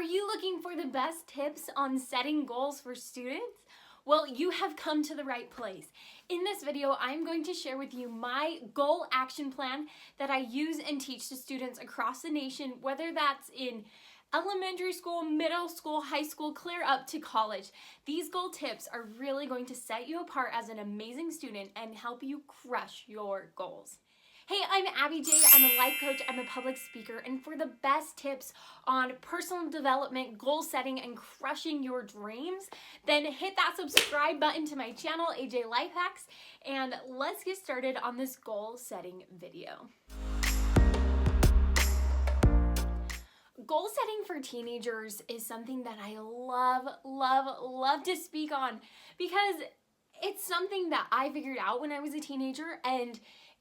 Are you looking for the best tips on setting goals for students? Well, you have come to the right place. In this video, I'm going to share with you my goal action plan that I use and teach to students across the nation, whether that's in elementary school, middle school, high school, clear up to college. These goal tips are really going to set you apart as an amazing student and help you crush your goals. Hey, I'm Abby J. I'm a life coach, I'm a public speaker, and for the best tips on personal development, goal setting, and crushing your dreams, then hit that subscribe button to my channel, AJ Life Hacks, and let's get started on this goal setting video. Goal setting for teenagers is something that I love to speak on because it's something that I figured out when I was a teenager, and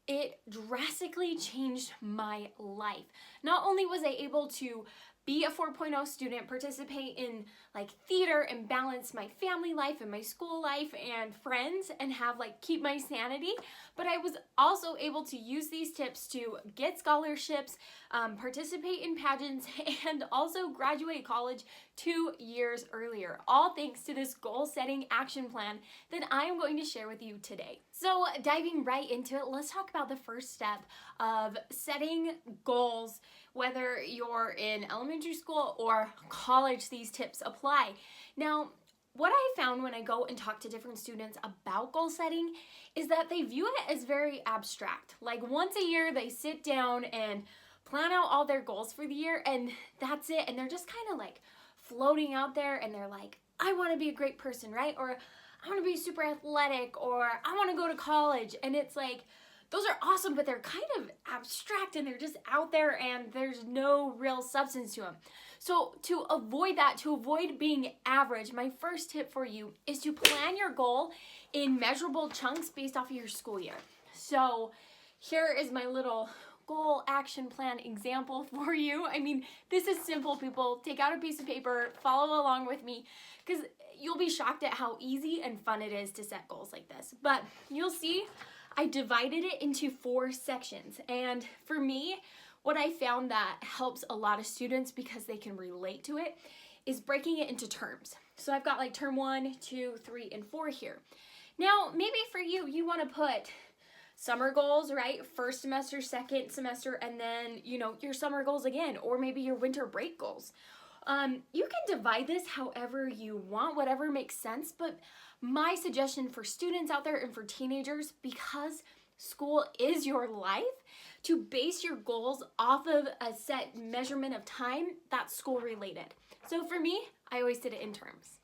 it drastically changed my life. Not only was I able to be a 4.0 student, participate in like theater and balance my family life and my school life and friends and have keep my sanity, but I was also able to use these tips to get scholarships, participate in pageants, and also graduate college 2 years earlier, all thanks to this goal setting action plan that I am going to share with you today. So diving right into it, let's talk about the first step of setting goals. Whether you're in elementary school or college, these tips apply. Now, what I found when I go and talk to different students about goal setting is that they view it as very abstract. Like once a year, they sit down and plan out all their goals for the year, and that's it. And they're just kind of floating out there, and they're like, I want to be a great person, right? Or I want to be super athletic, or I want to go to college. And it's like, those are awesome, but they're kind of abstract and they're just out there and there's no real substance to them. So to avoid that, to avoid being average, my first tip for you is to plan your goal in measurable chunks based off of your school year. So here is my little goal action plan example for you. I mean, this is simple, people. Take out a piece of paper, follow along with me, because you'll be shocked at how easy and fun it is to set goals like this. But you'll see I divided it into 4 sections, and for me, what I found that helps a lot of students because they can relate to it is breaking it into terms. So I've got term 1, 2, 3, and 4 here. Now, maybe for you, you want to put summer goals, right? First semester, second semester, and then, your summer goals again, or maybe your winter break goals. You can divide this however you want, whatever makes sense, but my suggestion for students out there and for teenagers, because school is your life, to base your goals off of a set measurement of time that's school related. So for me, I always did it in terms.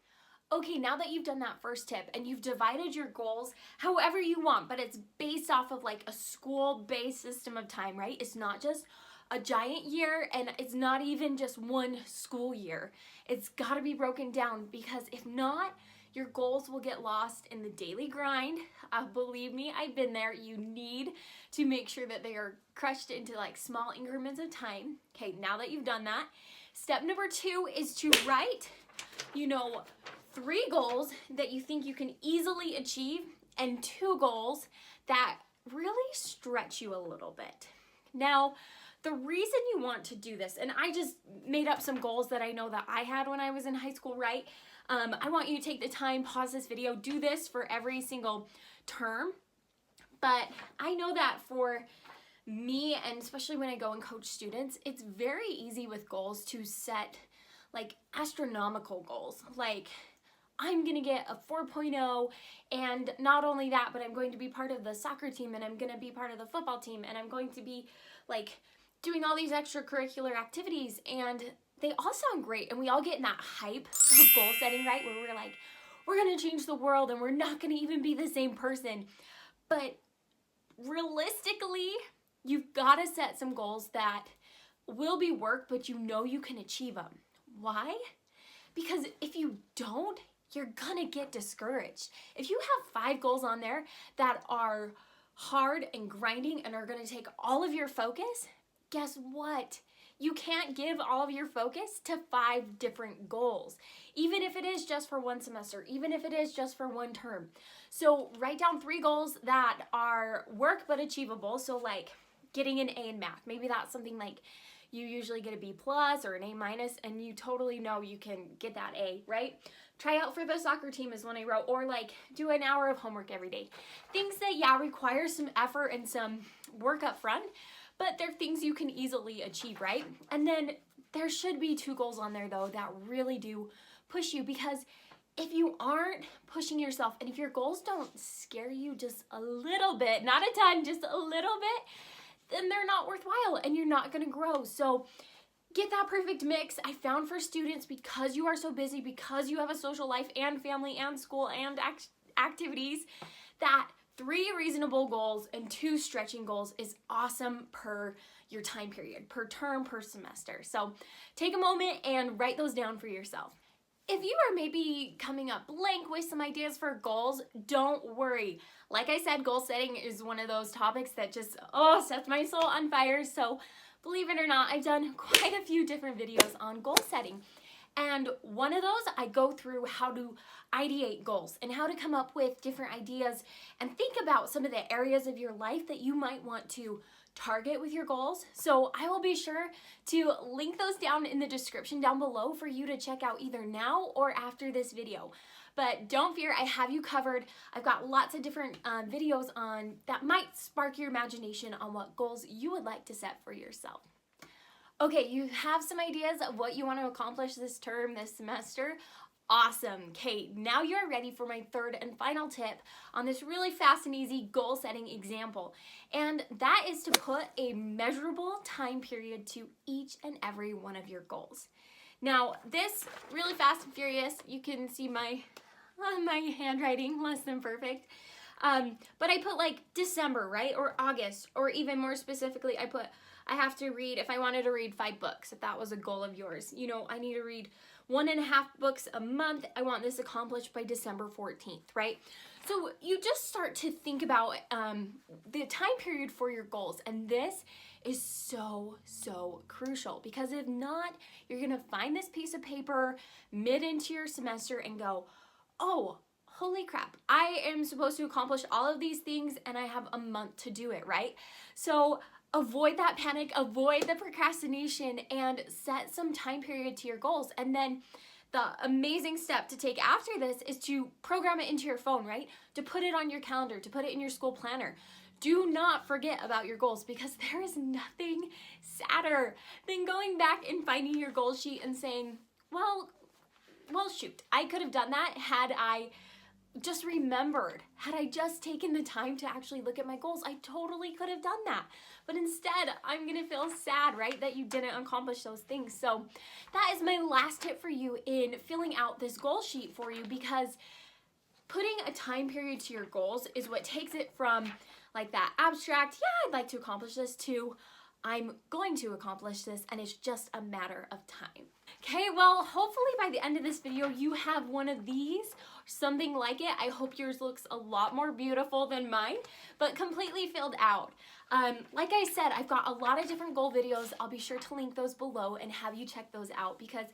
Okay, now that you've done that first tip and you've divided your goals however you want, but it's based off of a school-based system of time, right? It's not just a giant year, and it's not even just one school year. It's got to be broken down, because if not, your goals will get lost in the daily grind. Believe me, I've been there. You need to make sure that they are crushed into small increments of time. Okay, now that you've done that, step number 2 is to write, 3 goals that you think you can easily achieve and 2 goals that really stretch you a little bit. Now, the reason you want to do this, and I just made up some goals that I know that I had when I was in high school, right? I want you to take the time, pause this video, do this for every single term. But I know that for me, and especially when I go and coach students, it's very easy with goals to set astronomical goals. I'm going to get a 4.0, and not only that, but I'm going to be part of the soccer team, and I'm going to be part of the football team, and I'm going to be doing all these extracurricular activities, and they all sound great, and we all get in that hype of goal setting, right, where we're we're going to change the world, and we're not going to even be the same person. But realistically, you've got to set some goals that will be work, but you can achieve them. Why? Because if you don't, you're gonna get discouraged. If you have 5 goals on there that are hard and grinding and are gonna take all of your focus, guess what? You can't give all of your focus to 5 different goals, even if it is just for 1 semester, even if it is just for 1 term. So write down 3 goals that are work but achievable. So getting an A in math. Maybe that's something you usually get a B plus or an A minus, and you totally know you can get that A, right? Try out for the soccer team is one I wrote, or like do an hour of homework every day. Things that, yeah, require some effort and some work up front, but they're things you can easily achieve, right? And then there should be 2 goals on there though that really do push you, because if you aren't pushing yourself and if your goals don't scare you just a little bit, not a ton, just a little bit, then they're not worthwhile and you're not gonna grow. So get that perfect mix. I found for students, because you are so busy, because you have a social life and family and school and activities, that 3 reasonable goals and 2 stretching goals is awesome per your time period, per term, per semester. So take a moment and write those down for yourself. If you are maybe coming up blank with some ideas for goals, don't worry. Like I said, goal setting is one of those topics that just, sets my soul on fire. So believe it or not, I've done quite a few different videos on goal setting. And one of those, I go through how to ideate goals and how to come up with different ideas and think about some of the areas of your life that you might want to target with your goals. So I will be sure to link those down in the description down below for you to check out either now or after this video. But don't fear, I have you covered. I've got lots of different videos on that might spark your imagination on what goals you would like to set for yourself. Okay, you have some ideas of what you want to accomplish this term, this semester. Awesome. Okay, now you're ready for my 3rd and final tip on this really fast and easy goal setting example. And that is to put a measurable time period to each and every one of your goals. Now, this really fast and furious, you can see my handwriting, less than perfect. But I put like December, right? Or August, or even more specifically, I have to read, if I wanted to read 5 books, if that was a goal of yours, I need to read 1.5 books a month. I want this accomplished by December 14th, right? So you just start to think about the time period for your goals. And this is so, so crucial, because if not, you're gonna find this piece of paper mid into your semester and go, oh, holy crap, I am supposed to accomplish all of these things and I have a month to do it, right? So avoid that panic, avoid the procrastination, and set some time period to your goals. And then the amazing step to take after this is to program it into your phone, right? To put it on your calendar, to put it in your school planner. Do not forget about your goals, because there is nothing sadder than going back and finding your goal sheet and saying, well, shoot, I could have done that had I just remembered, had I just taken the time to actually look at my goals. I totally could have done that. But instead, I'm gonna feel sad, right, that you didn't accomplish those things. So that is my last tip for you in filling out this goal sheet for you, because putting a time period to your goals is what takes it from like that abstract, yeah, I'd like to accomplish this, to I'm going to accomplish this, and it's just a matter of time. Okay, well, hopefully by the end of this video, you have one of these, or something like it. I hope yours looks a lot more beautiful than mine, but completely filled out. Like I said, I've got a lot of different goal videos. I'll be sure to link those below and have you check those out, because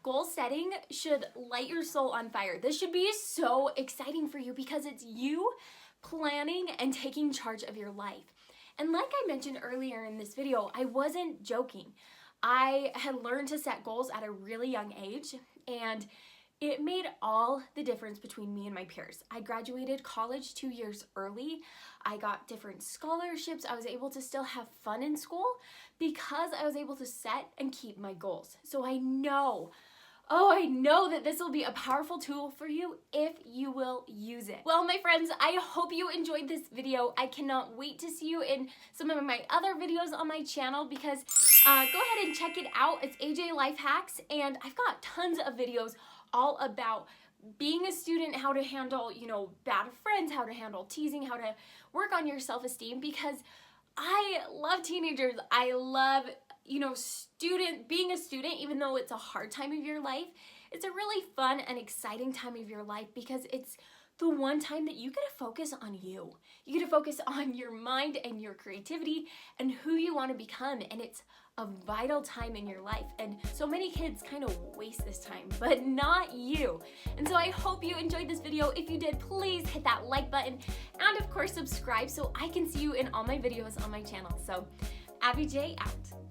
goal setting should light your soul on fire. This should be so exciting for you, because it's you planning and taking charge of your life. And like I mentioned earlier in this video, I wasn't joking. I had learned to set goals at a really young age, and it made all the difference between me and my peers. I graduated college 2 years early. I got different scholarships. I was able to still have fun in school because I was able to set and keep my goals. So I know that this will be a powerful tool for you if you will use it. Well, my friends, I hope you enjoyed this video. I cannot wait to see you in some of my other videos on my channel, because go ahead and check it out. It's AJ Life Hacks, and I've got tons of videos all about being a student, how to handle, bad friends, how to handle teasing, how to work on your self-esteem, because I love teenagers. I love being a student, even though it's a hard time of your life. It's a really fun and exciting time of your life, because it's the one time that you get to focus on you. You get to focus on your mind and your creativity and who you want to become, and it's a vital time in your life. And so many kids kind of waste this time, but not you. And so I hope you enjoyed this video. If you did, please hit that like button, and of course subscribe so I can see you in all my videos on my channel. So Abby J out.